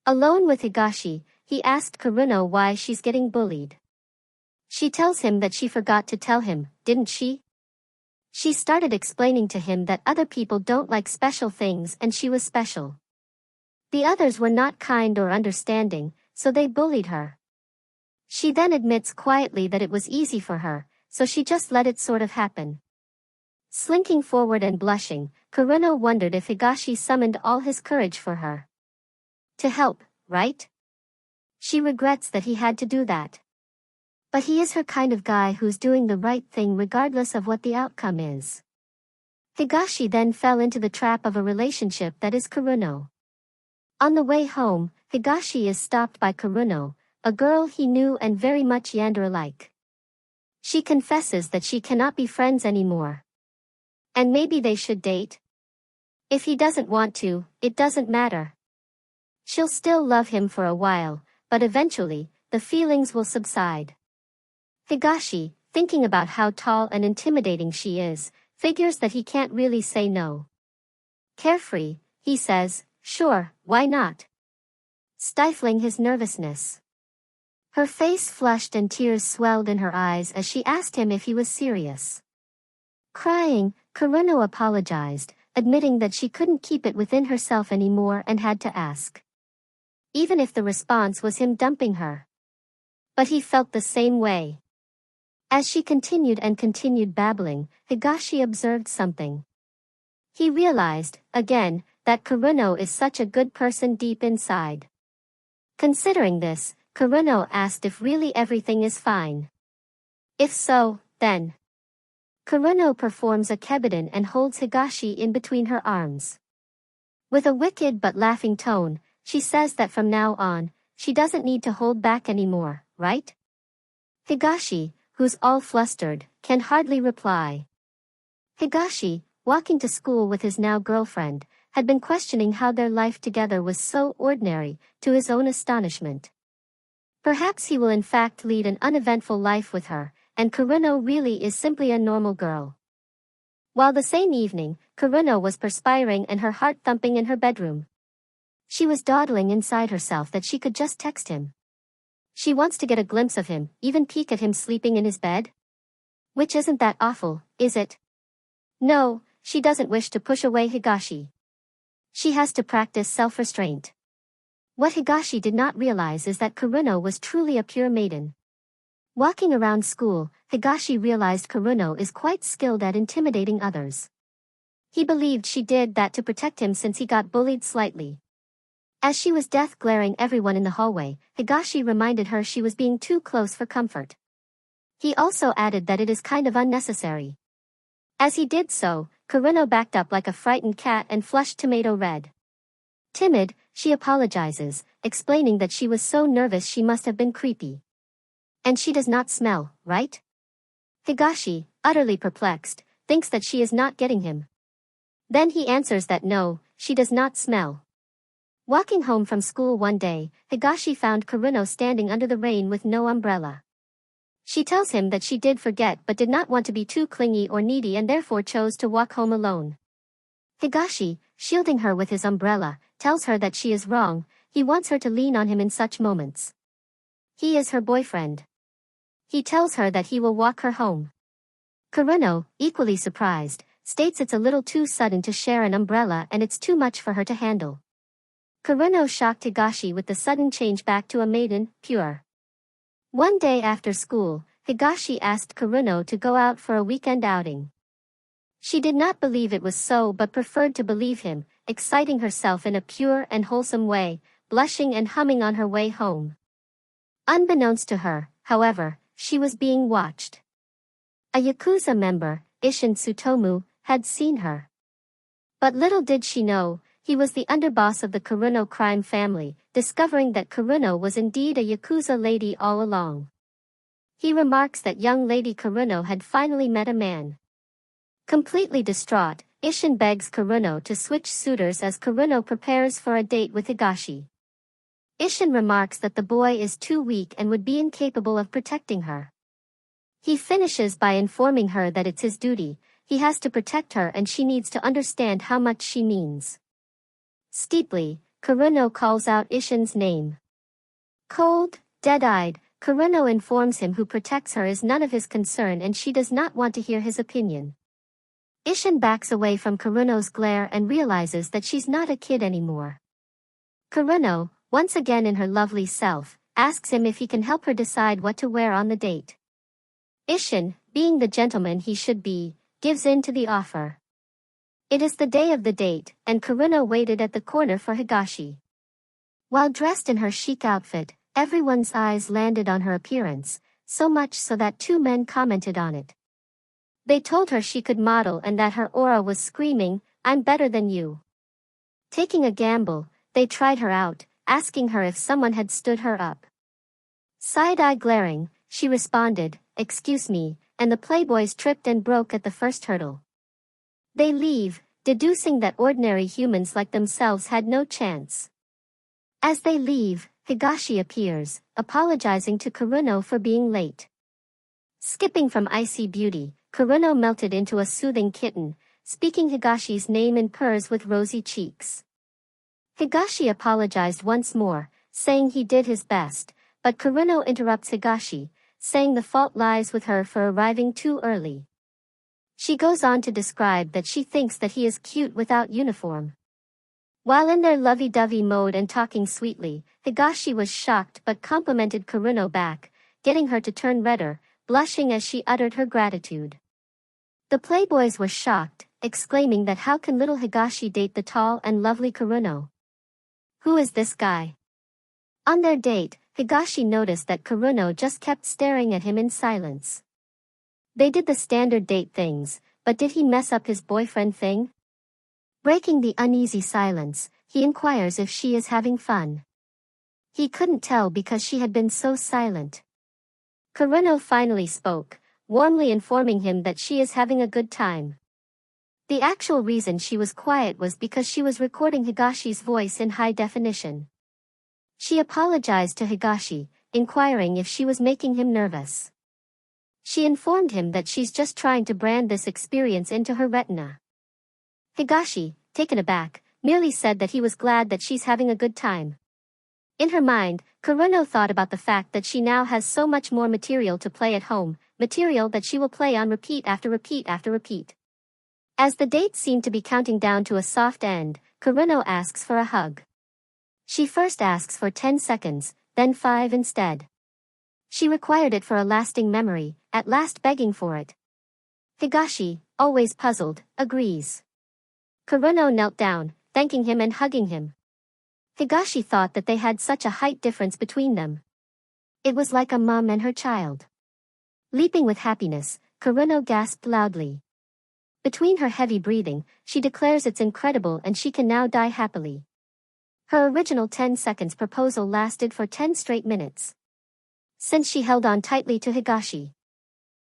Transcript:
Alone with Higashi, he asked Kuruno why she's getting bullied. She tells him that she forgot to tell him, didn't she? She started explaining to him that other people don't like special things and she was special. The others were not kind or understanding, so they bullied her. She then admits quietly that it was easy for her, so she just let it sort of happen. Slinking forward and blushing, Kuruno wondered if Higashi summoned all his courage for her. To help, right? She regrets that he had to do that. But he is her kind of guy who's doing the right thing regardless of what the outcome is. Higashi then fell into the trap of a relationship that is Kuruno. On the way home, Higashi is stopped by Kuruno, a girl he knew and very much Yandere-like. She confesses that she cannot be friends anymore. And maybe they should date? If he doesn't want to, it doesn't matter. She'll still love him for a while, but eventually, the feelings will subside. Higashi, thinking about how tall and intimidating she is, figures that he can't really say no. Carefree, he says, sure, why not? Stifling his nervousness. Her face flushed and tears swelled in her eyes as she asked him if he was serious. Crying, Kuruno apologized, admitting that she couldn't keep it within herself anymore and had to ask. Even if the response was him dumping her. But he felt the same way. As she continued babbling, Higashi observed something. He realized, again, that Kuruno is such a good person deep inside. Considering this, Kuruno asked if really everything is fine. If so, then. Kuruno performs a kebiden and holds Higashi in between her arms. With a wicked but laughing tone, she says that from now on, she doesn't need to hold back anymore, right? Higashi, who's all flustered, can hardly reply. Higashi, walking to school with his now girlfriend, had been questioning how their life together was so ordinary, to his own astonishment. Perhaps he will in fact lead an uneventful life with her, and Kuruno really is simply a normal girl. While the same evening, Kuruno was perspiring and her heart thumping in her bedroom. She was dawdling inside herself that she could just text him. She wants to get a glimpse of him, even peek at him sleeping in his bed. Which isn't that awful, is it? No, she doesn't wish to push away Higashi. She has to practice self-restraint. What Higashi did not realize is that Kuruno was truly a pure maiden. Walking around school, Higashi realized Kuruno is quite skilled at intimidating others. He believed she did that to protect him since he got bullied slightly. As she was death-glaring everyone in the hallway, Higashi reminded her she was being too close for comfort. He also added that it is kind of unnecessary. As he did so, Kuruno backed up like a frightened cat and flushed tomato red. Timid, she apologizes, explaining that she was so nervous she must have been creepy. And she does not smell, right? Higashi, utterly perplexed, thinks that she is not getting him. Then he answers that no, she does not smell. Walking home from school one day, Higashi found Kuruno standing under the rain with no umbrella. She tells him that she did forget but did not want to be too clingy or needy and therefore chose to walk home alone. Higashi, shielding her with his umbrella, tells her that she is wrong, he wants her to lean on him in such moments. He is her boyfriend. He tells her that he will walk her home. Kuruno, equally surprised, states it's a little too sudden to share an umbrella and it's too much for her to handle. Kuruno shocked Higashi with the sudden change back to a maiden, pure. One day after school, Higashi asked Kuruno to go out for a weekend outing. She did not believe it was so but preferred to believe him, exciting herself in a pure and wholesome way, blushing and humming on her way home. Unbeknownst to her, however, she was being watched. A Yakuza member, Isshin Tsutomu, had seen her. But little did she know, he was the underboss of the Kuruno crime family, discovering that Kuruno was indeed a Yakuza lady all along. He remarks that young lady Kuruno had finally met a man. Completely distraught, Isshin begs Kuruno to switch suitors as Kuruno prepares for a date with Higashi. Isshin remarks that the boy is too weak and would be incapable of protecting her. He finishes by informing her that it's his duty, he has to protect her and she needs to understand how much she means. Steeply, Kuruno calls out Ishin's name. Cold, dead-eyed, Kuruno informs him who protects her is none of his concern and she does not want to hear his opinion. Ishin backs away from Kuruno's glare and realizes that she's not a kid anymore. Kuruno, once again in her lovely self, asks him if he can help her decide what to wear on the date. Ishin, being the gentleman he should be, gives in to the offer. It is the day of the date, and Kuruno waited at the corner for Higashi. While dressed in her chic outfit, everyone's eyes landed on her appearance, so much so that two men commented on it. They told her she could model and that her aura was screaming, "I'm better than you." Taking a gamble, they tried her out, asking her if someone had stood her up. Side-eye glaring, she responded, "Excuse me," and the playboys tripped and broke at the first hurdle. They leave, deducing that ordinary humans like themselves had no chance. As they leave, Higashi appears, apologizing to Kuruno for being late. Skipping from icy beauty, Kuruno melted into a soothing kitten, speaking Higashi's name and purrs with rosy cheeks. Higashi apologized once more, saying he did his best, but Kuruno interrupts Higashi, saying the fault lies with her for arriving too early. She goes on to describe that she thinks that he is cute without uniform. While in their lovey-dovey mode and talking sweetly, Higashi was shocked but complimented Kuruno back, getting her to turn redder, blushing as she uttered her gratitude. The playboys were shocked, exclaiming that how can little Higashi date the tall and lovely Kuruno? Who is this guy? On their date, Higashi noticed that Kuruno just kept staring at him in silence. They did the standard date things, but did he mess up his boyfriend thing? Breaking the uneasy silence, he inquires if she is having fun. He couldn't tell because she had been so silent. Kuruno finally spoke, warmly informing him that she is having a good time. The actual reason she was quiet was because she was recording Higashi's voice in high definition. She apologized to Higashi, inquiring if she was making him nervous. She informed him that she's just trying to brand this experience into her retina. Higashi, taken aback, merely said that he was glad that she's having a good time. In her mind, Kuruno thought about the fact that she now has so much more material to play at home, material that she will play on repeat after repeat after repeat. As the date seemed to be counting down to a soft end, Kuruno asks for a hug. She first asks for 10 seconds, then 5 instead. She required it for a lasting memory, at last begging for it. Higashi, always puzzled, agrees. Kuruno knelt down, thanking him and hugging him. Higashi thought that they had such a height difference between them. It was like a mom and her child. Leaping with happiness, Kuruno gasped loudly. Between her heavy breathing, she declares it's incredible and she can now die happily. Her original 10 seconds proposal lasted for 10 straight minutes. Since she held on tightly to Higashi.